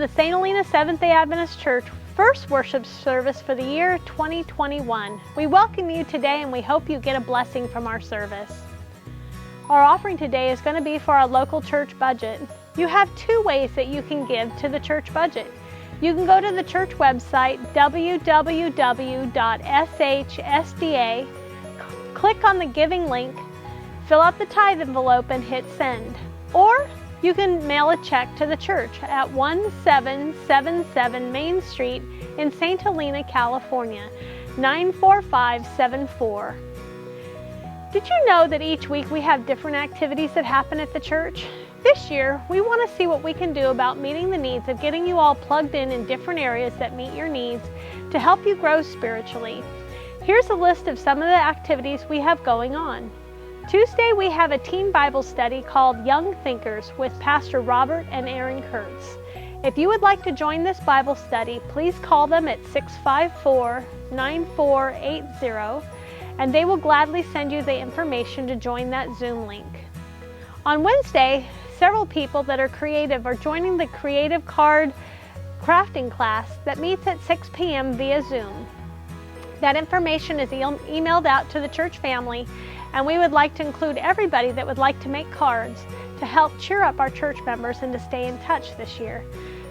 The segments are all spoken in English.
the St. Helena Seventh-day Adventist Church first worship service for the year 2021. We welcome you today and we hope you get a blessing from our service. Our offering today is going to be for our local church budget. You have two ways that you can give to the church budget. You can go to the church website, www.shsda, click on the giving link, fill out the tithe envelope and hit send. Or you can mail a check to the church at 1777 Main Street in St. Helena, California, 94574. Did you know that each week we have different activities that happen at the church? This year, we want to see what we can do about meeting the needs of getting you all plugged in different areas that meet your needs to help you grow spiritually. Here's a list of some of the activities we have going on. Tuesday, we have a teen Bible study called Young Thinkers with Pastor Robert and Aaron Kurtz. If you would like to join this Bible study, please call them at 654-9480, and they will gladly send you the information to join that Zoom link. On Wednesday, several people that are creative are joining the Creative Card crafting class that meets at 6 p.m. via Zoom. That information is emailed out to the church family, and we would like to include everybody that would like to make cards to help cheer up our church members and to stay in touch this year.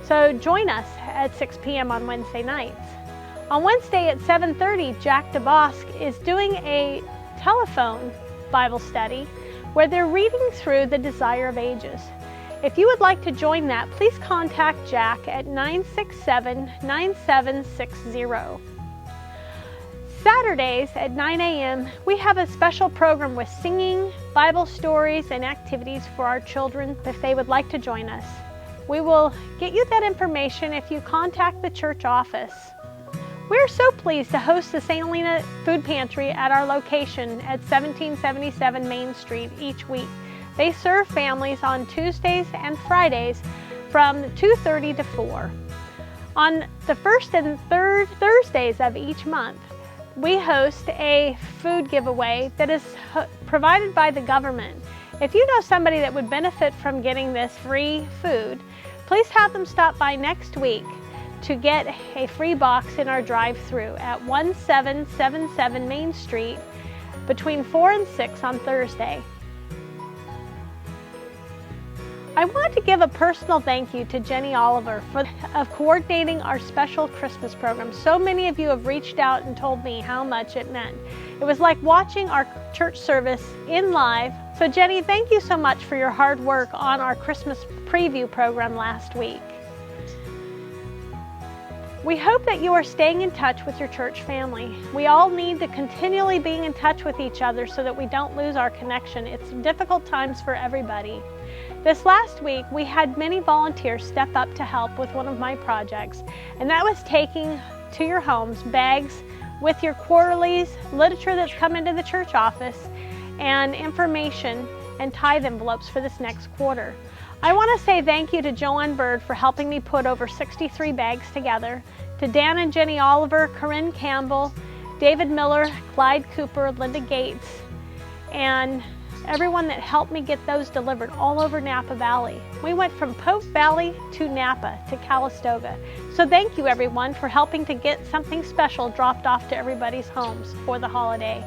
So join us at 6 p.m. on Wednesday nights. On Wednesday at 7:30, Jack DuBosque is doing a telephone Bible study where they're reading through the Desire of Ages. If you would like to join that, please contact Jack at 967-9760. Saturdays at 9 a.m., we have a special program with singing, Bible stories, and activities for our children if they would like to join us. We will get you that information if you contact the church office. We're so pleased to host the St. Helena Food Pantry at our location at 1777 Main Street each week. They serve families on Tuesdays and Fridays from 2:30 to 4. On the first and third Thursdays of each month, we host a food giveaway that is provided by the government. If you know somebody that would benefit from getting this free food, please have them stop by next week to get a free box in our drive-thru at 1777 Main Street between 4 and 6 on Thursday. I want to give a personal thank you to Jenny Oliver for coordinating our special Christmas program. So many of you have reached out and told me how much it meant. It was like watching our church service in live. So Jenny, thank you so much for your hard work on our Christmas preview program last week. We hope that you are staying in touch with your church family. We all need to continually be in touch with each other so that we don't lose our connection. It's difficult times for everybody. This last week, we had many volunteers step up to help with one of my projects, and that was taking to your homes bags with your quarterlies, literature that's come into the church office, and information and tithe envelopes for this next quarter. I want to say thank you to Joanne Bird for helping me put over 63 bags together, to Dan and Jenny Oliver, Corinne Campbell, David Miller, Clyde Cooper, Linda Gates, and everyone that helped me get those delivered all over Napa Valley. We went from Pope Valley to Napa to Calistoga. So thank you everyone for helping to get something special dropped off to everybody's homes for the holiday.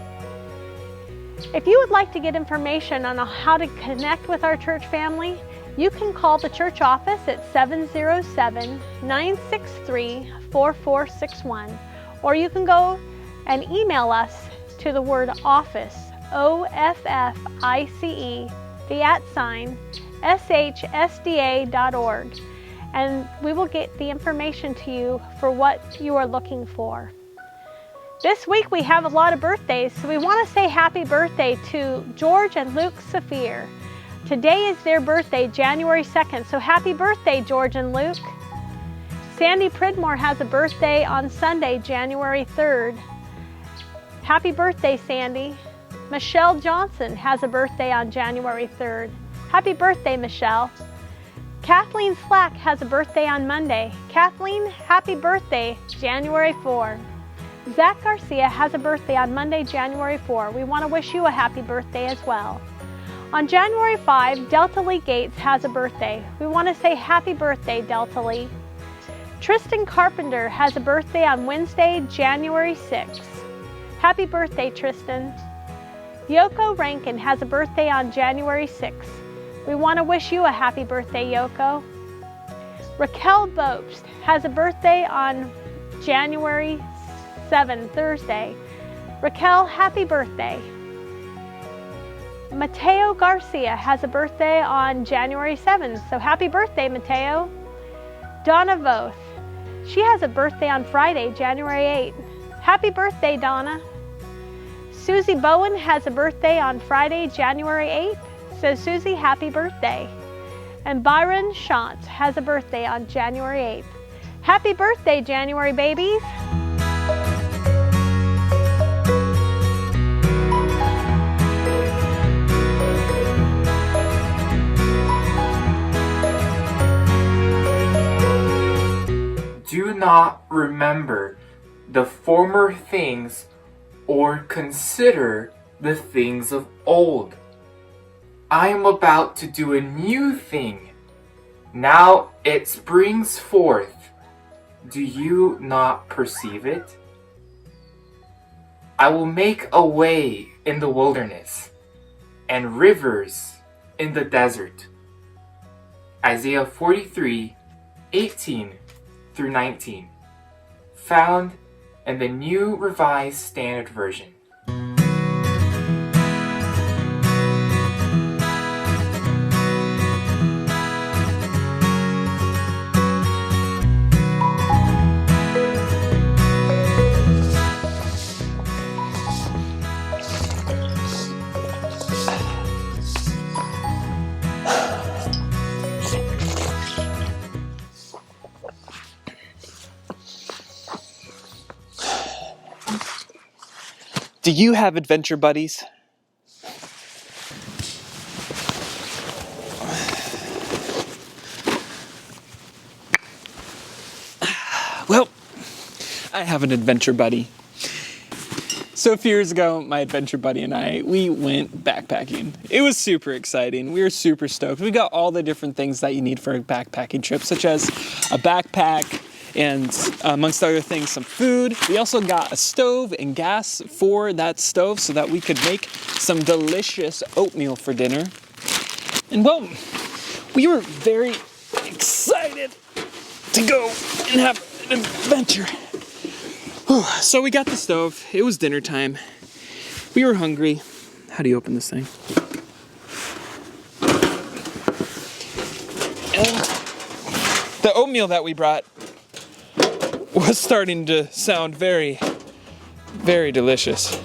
If you would like to get information on how to connect with our church family, you can call the church office at 707-963-4461, or you can go and email us to the word office, OFFICE, @shsda.org, and we will get the information to you for what you are looking for. This week we have a lot of birthdays, so we want to say happy birthday to George and Luke Saphir. Today is their birthday, January 2nd, so happy birthday, George and Luke. Sandy Pridmore has a birthday on Sunday, January 3rd. Happy birthday, Sandy. Michelle Johnson has a birthday on January 3rd. Happy birthday, Michelle. Kathleen Slack has a birthday on Monday. Kathleen, happy birthday, January 4. Zach Garcia has a birthday on Monday, January 4. We want to wish you a happy birthday as well. On January 5, Delta Lee Gates has a birthday. We want to say happy birthday, Delta Lee. Tristan Carpenter has a birthday on Wednesday, January 6th. Happy birthday, Tristan. Yoko Rankin has a birthday on January 6th. We want to wish you a happy birthday, Yoko. Raquel Bopst has a birthday on January 7th, Thursday. Raquel, happy birthday. Mateo Garcia has a birthday on January 7th, so happy birthday, Mateo. Donna Voth, she has a birthday on Friday, January 8th. Happy birthday, Donna. Susie Bowen has a birthday on Friday, January 8th, so Susie, happy birthday. And Byron Shantz has a birthday on January 8th. Happy birthday, January babies. Do not remember the former things or consider the things of old. I am about to do a new thing. Now it springs forth. Do you not perceive it? I will make a way in the wilderness and rivers in the desert. Isaiah 43:18-19, found in the New Revised Standard Version. Do you have adventure buddies? Well, I have an adventure buddy. So a few years ago, my adventure buddy and I, we went backpacking. It was super exciting. We were super stoked. We got all the different things that you need for a backpacking trip, such as a backpack, and amongst other things, some food. We also got a stove and gas for that stove so that we could make some delicious oatmeal for dinner. And well, we were very excited to go and have an adventure. So we got the stove. It was dinner time. We were hungry. How do you open this thing? And the oatmeal that we brought was starting to sound very, very delicious.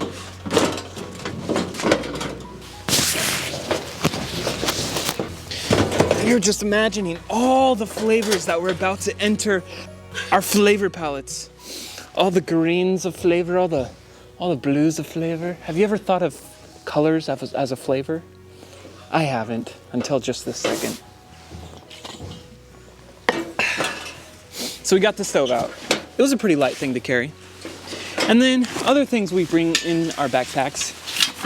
We were just imagining all the flavors that were about to enter our flavor palettes. All the greens of flavor, all the blues of flavor. Have you ever thought of colors as a flavor? I haven't until just this second. So we got the stove out. It was a pretty light thing to carry. And then other things we bring in our backpacks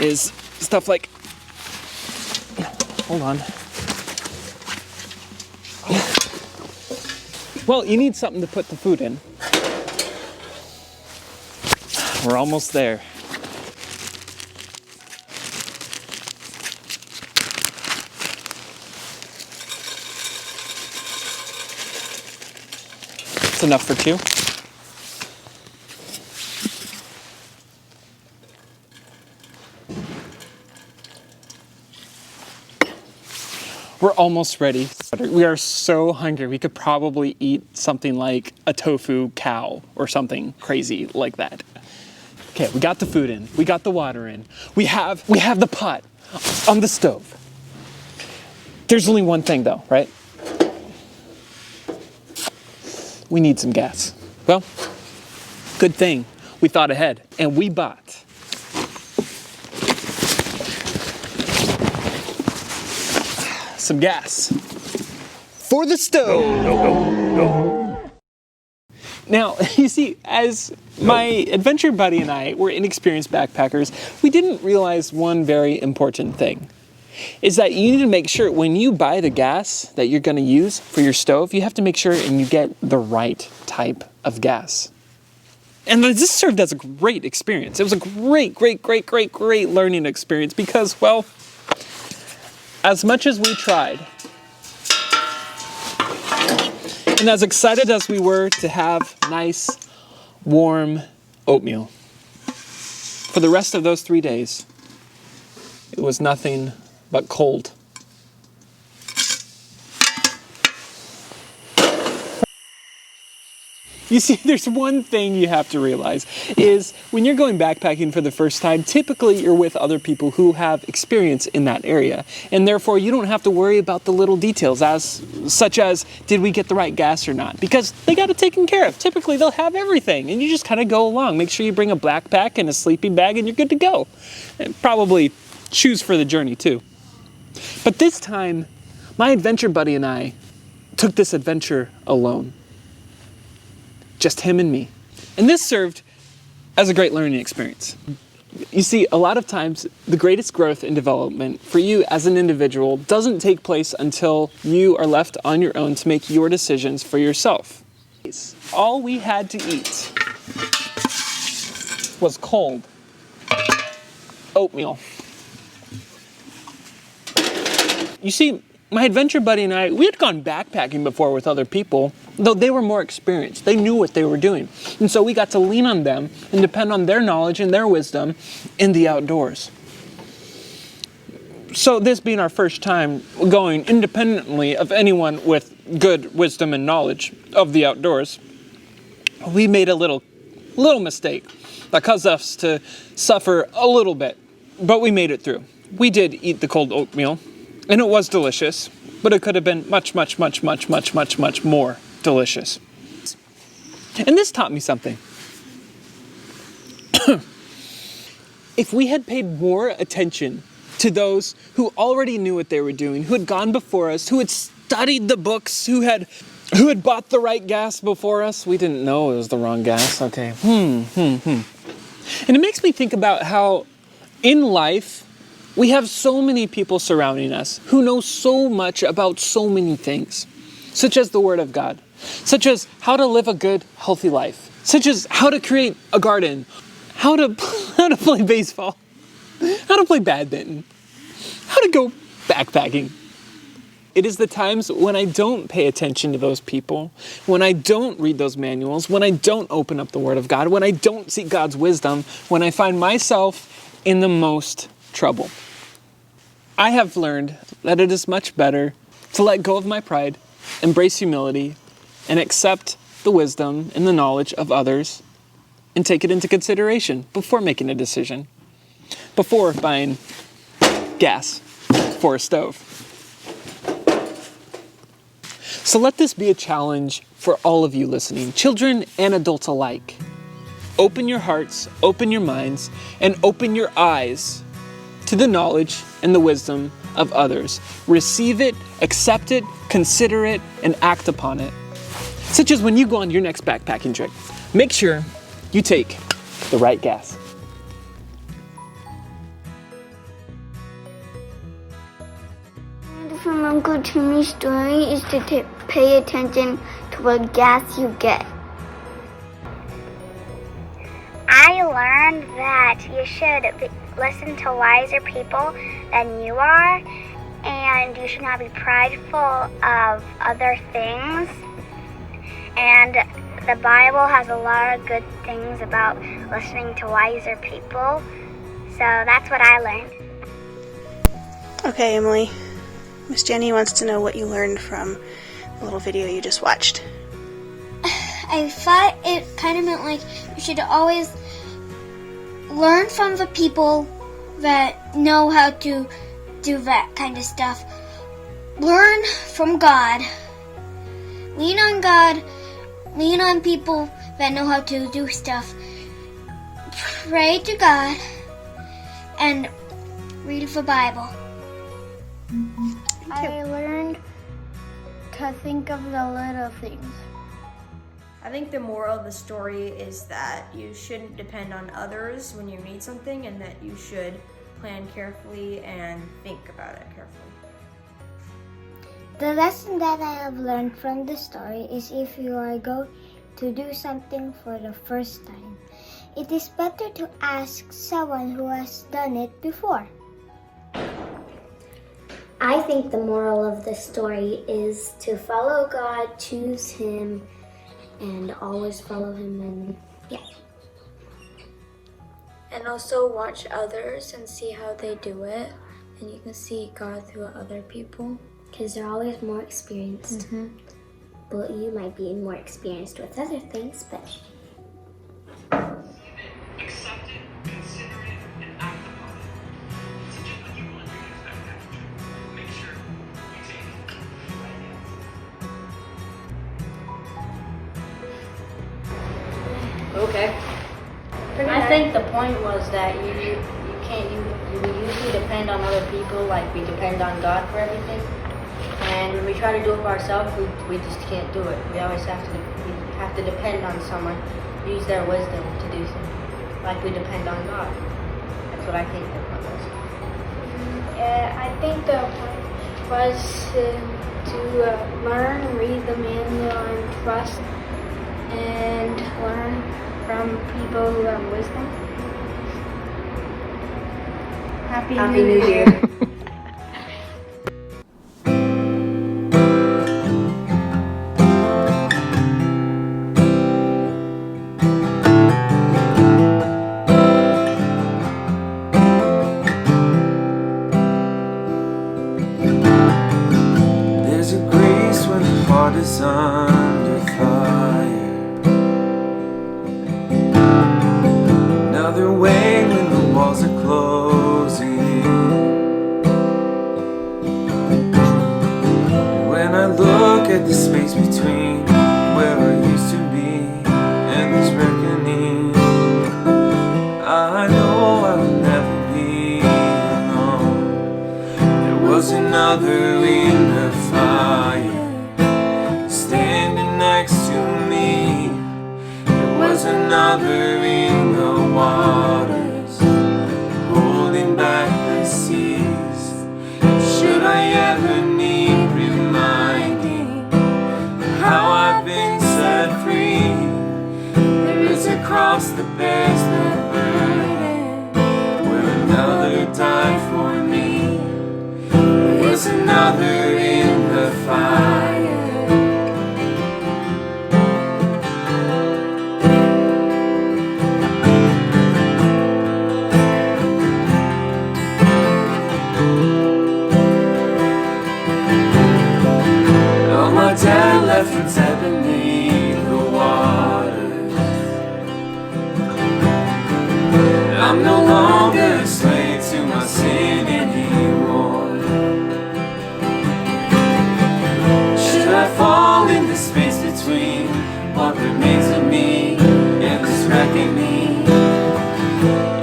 is stuff like, hold on. Well, you need something to put the food in. We're almost there. It's enough for two. We're almost ready. We are so hungry. We could probably eat something like a tofu cow or something crazy like that. Okay, we got the food in. We got the water in. We have the pot on the stove. There's only one thing though, right? We need some gas. Well, good thing we thought ahead and we bought some gas for the stove. No. Now, you see, as my adventure buddy and I were inexperienced backpackers, we didn't realize one very important thing. is that you need to make sure when you buy the gas that you're going to use for your stove, you have to make sure and you get the right type of gas. And this served as a great experience. It was a great learning experience because, well, as much as we tried, and as excited as we were to have nice, warm oatmeal, for the rest of those 3 days, it was nothing but cold. You see, there's one thing you have to realize is when you're going backpacking for the first time, typically you're with other people who have experience in that area. And therefore, you don't have to worry about the little details such as, did we get the right gas or not? Because they got it taken care of. Typically, they'll have everything. And you just kind of go along. Make sure you bring a backpack and a sleeping bag and you're good to go. And probably shoes for the journey too. But this time, my adventure buddy and I took this adventure alone. Just him and me. And this served as a great learning experience. You see, a lot of times, the greatest growth and development for you as an individual doesn't take place until you are left on your own to make your decisions for yourself. All we had to eat was cold oatmeal. You see, my adventure buddy and I, we had gone backpacking before with other people, though they were more experienced. They knew what they were doing. And so we got to lean on them and depend on their knowledge and their wisdom in the outdoors. So this being our first time going independently of anyone with good wisdom and knowledge of the outdoors, we made a little mistake that caused us to suffer a little bit, but we made it through. We did eat the cold oatmeal, and it was delicious, but it could have been much more delicious. And this taught me something. If we had paid more attention to those who already knew what they were doing, who had gone before us, who had studied the books, who had bought the right gas before us, we didn't know it was the wrong gas. Okay. And it makes me think about how in life, we have so many people surrounding us who know so much about so many things, such as the Word of God, such as how to live a good, healthy life, such as how to create a garden, how to play baseball, how to play badminton, how to go backpacking. It is the times when I don't pay attention to those people, when I don't read those manuals, when I don't open up the Word of God, when I don't seek God's wisdom, when I find myself in the most trouble. I have learned that it is much better to let go of my pride, embrace humility, and accept the wisdom and the knowledge of others and take it into consideration before making a decision, before buying gas for a stove. So let this be a challenge for all of you listening, children and adults alike. Open your hearts, open your minds, and open your eyes to the knowledge and the wisdom of others. Receive it, accept it, consider it, and act upon it. Such as when you go on your next backpacking trip, make sure you take the right gas. From Uncle Timmy's story is to pay attention to what gas you get. I learned that you should listen to wiser people than you are, and you should not be prideful of other things. And the Bible has a lot of good things about listening to wiser people, so that's what I learned. Okay, Emily. Miss Jenny wants to know what you learned from the little video you just watched. I thought it kind of meant like you should always learn from the people that know how to do that kind of stuff. Learn from God. Lean on God. Lean on people that know how to do stuff. Pray to God and read the Bible. I learned to think of the little things. I think the moral of the story is that you shouldn't depend on others when you need something, and that you should plan carefully and think about it carefully. The lesson that I have learned from the story is if you are going to do something for the first time, it is better to ask someone who has done it before. I think the moral of the story is to follow God, choose Him, and always follow Him, and yeah. And also watch others and see how they do it, and you can see God through other people. Because they're always more experienced. But you might be more experienced with other things, but... Accept it, consider it, and act upon it. So just when you want your next backpack trip, make sure you take the right answer. Okay. I think the point was that you usually depend on other people, like we depend on God for everything. And when we try to do it for ourselves, we just can't do it. We always have to depend on someone, use their wisdom to do something, like we depend on God. That's what I think the point was. I think the point was to learn, read the manual, and trust, and learn from people who have wisdom. Happy New Year. Is under fire. Another way when the walls are closing in. When I look at the space between where I used to be and this reckoning, I know I will never be alone. There was another in the fire standing next to me. There was another in the waters, holding back the seas. Should I ever need reminding how I've been set free? There is a cross that bears the burden, where another died for me. There was another in the fire. Dad left for dead beneath the waters. I'm no longer a slave to my sin anymore. Should I fall in the space between what remains of me and this reckoning?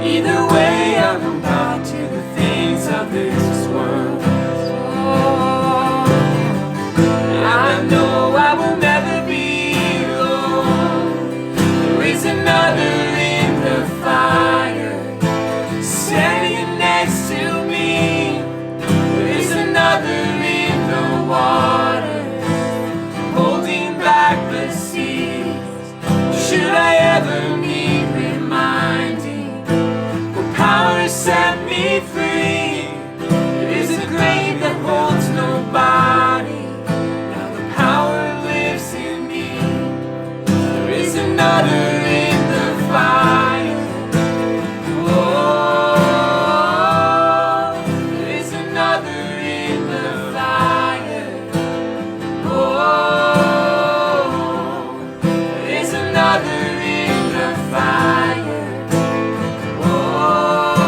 Either way, I go back to the things of this world. I know I will never be alone. There is another in the fire, standing next to me. There is another in the waters, holding back the seas. Should I ever need reminding, what power set me free? There is a grave that holds nobody. Another in the fire. Oh, there is another in the fire. Oh, there is another in the fire. Oh,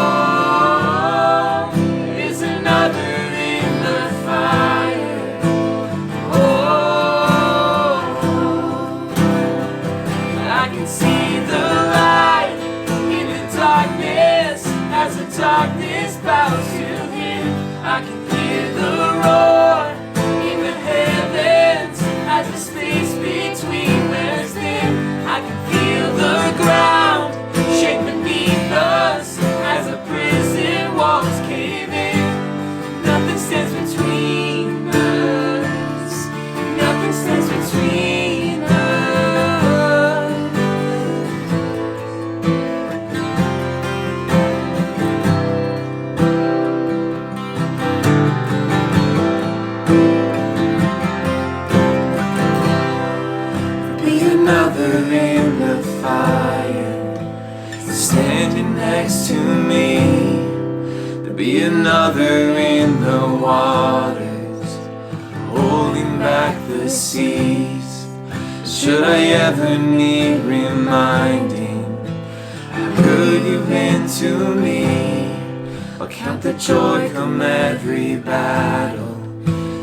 there is another in the fire. I can see the light in the darkness as the darkness bows to Him. I can hear the roar in the heavens as the space between wears thin. I can feel the ground shake beneath us as the prison walls next to me. To be another in the waters, holding back the seas. Should I ever need reminding how good you've been to me, I'll count the joy come every battle,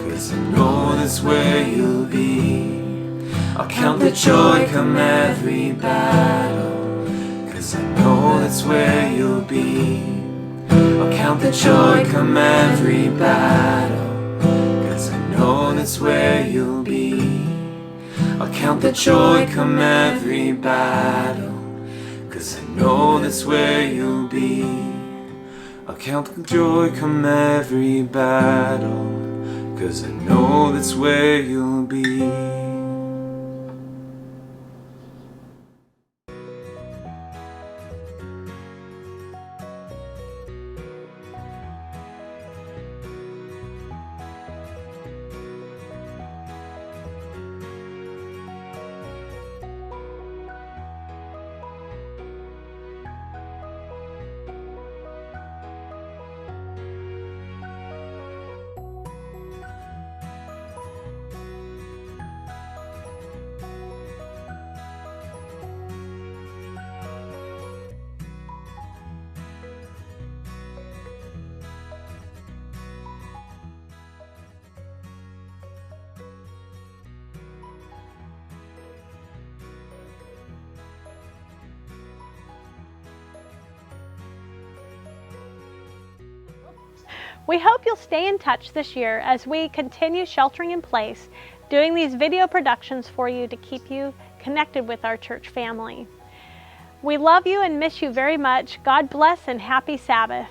'cause I know that's where you'll be. I'll count the joy come every battle, 'cause I know that's where you'll be. I'll count the joy come every battle, 'cause I know that's where you'll be. I'll count the joy come every battle, 'cause I know that's where you'll be. I'll count the joy come every battle, 'cause I know that's where you'll be. We hope you'll stay in touch this year as we continue sheltering in place, doing these video productions for you to keep you connected with our church family. We love you and miss you very much. God bless and happy Sabbath.